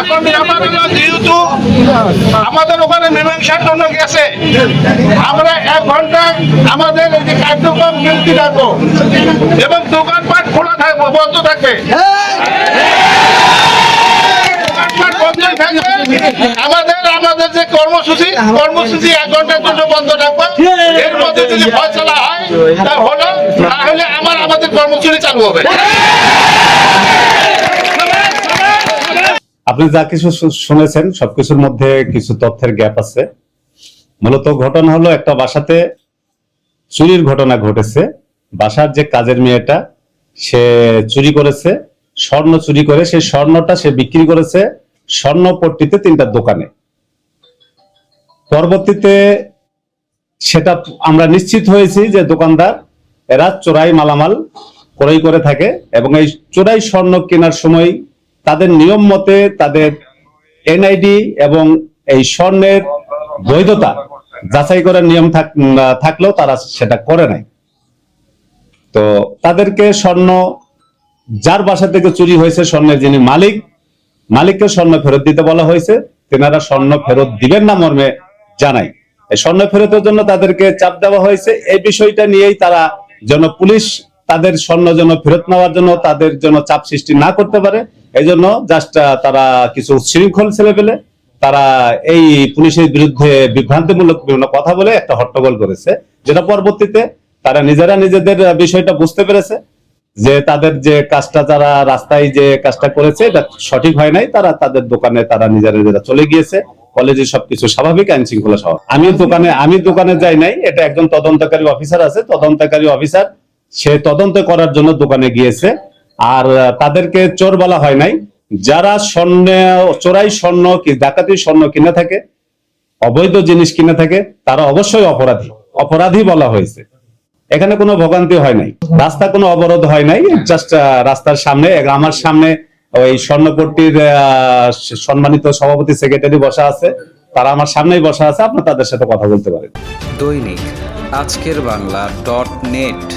এখন যেহেতু আমাদের ওখানে মীমাংসার জন্য গেছে, আমরা 1 ঘন্টা আমাদের এই যে কার্যক্রম বিরতি রাখবো এবং দোকানপাট খোলা থাকবে, বন্ধ থাকবে। আমাদের যে কর্মসূচি 1 ঘন্টার জন্য বন্ধ রাখবো। এর মধ্যে যদি ফয়সালা হয় তাহলে আমাদের কর্মসূচি চালু হবে। আপনি যা কিছু শুনেছেন সবকিছুর মধ্যে কিছু তথ্যের গ্যাপ আছে। মূলত ঘটনা হলো একটা বাসাতে চুরির ঘটনা ঘটেছে। বাসার যে কাজের মেয়েটা সে চুরি করেছে, স্বর্ণ চুরি করে সেই স্বর্ণটা সে বিক্রি করেছে স্বর্ণপট্টিতে 3টা দোকানে। পরবর্তীতে সেটা আমরা নিশ্চিত হয়েছি যে দোকানদার এরা চোরাই মালামাল ক্রয় করে থাকে এবং এই চোরাই স্বর্ণ কেনার সময় তাদের নিয়ম মতে তাদের এনআইডি এবং এই স্বর্ণের বৈধতা যাচাই করার নিয়ম থাকলেও তারা সেটা করে নাই। তো তাদেরকে স্বর্ণ যার বাসা থেকে চুরি হয়েছে স্বর্ণের যিনি মালিককে স্বর্ণ ফেরত দিতে বলা হয়েছে। তেনারা স্বর্ণ ফেরত দিবেন না মর্মে জানাই। এই স্বর্ণ ফেরতের জন্য তাদেরকে চাপ দেওয়া হয়েছে। এই বিষয়টা নিয়েই তারা যেন পুলিশ তাদের স্বর্ণ যেন ফেরত নেওয়ার জন্য তাদের জন্য চাপ সৃষ্টি না করতে পারে, এই জন্য জাস্ট তারা কিছু শৃঙ্খল ছেলে পেলে তারা এই পুলিশের বিরুদ্ধে বিভ্রান্তিমূলক বিভিন্ন কথা বলে একটা হট্টগোল করেছে, যেটা পরবর্তীতে তারা নিজেরা নিজেদের বিষয়টা বুঝতে পেরেছে যে তাদের যে কাজটা তারা রাস্তায় যে কাজটা করেছে এটা সঠিক হয় নাই। তারা তাদের দোকানে তারা নিজেরা চলে গিয়েছে। কলেজে সবকিছু স্বাভাবিক, আইন শৃঙ্খলা সহ। আমি দোকানে যাই নাই, এটা একজন তদন্তকারী অফিসার আছে, তদন্তকারী অফিসার সে তদন্ত করার জন্য দোকানে গিয়েছে। আর তাদেরকে চোর বলা হয় নাই। যারা চোরাই স্বর্ণ কি ডাকাতি স্বর্ণ কিনে থাকে, অবৈধ জিনিস কিনে থাকে, তারা অবশ্যই অপরাধী বলা হয়েছে। এখানে কোনো ভোগান্তি হয় নাই, রাস্তা কোনো অবরোধ হয় নাই। জাস্ট রাস্তার সামনে আমার সামনে ওই স্বর্ণপট্টির সম্মানিত সভাপতি সেক্রেটারি বসা আছে, তারা আমার সামনেই বসা আছে। আপনি তাদের সাথে কথা বলতে পারেন। দৈনিক আজকের বাংলা .net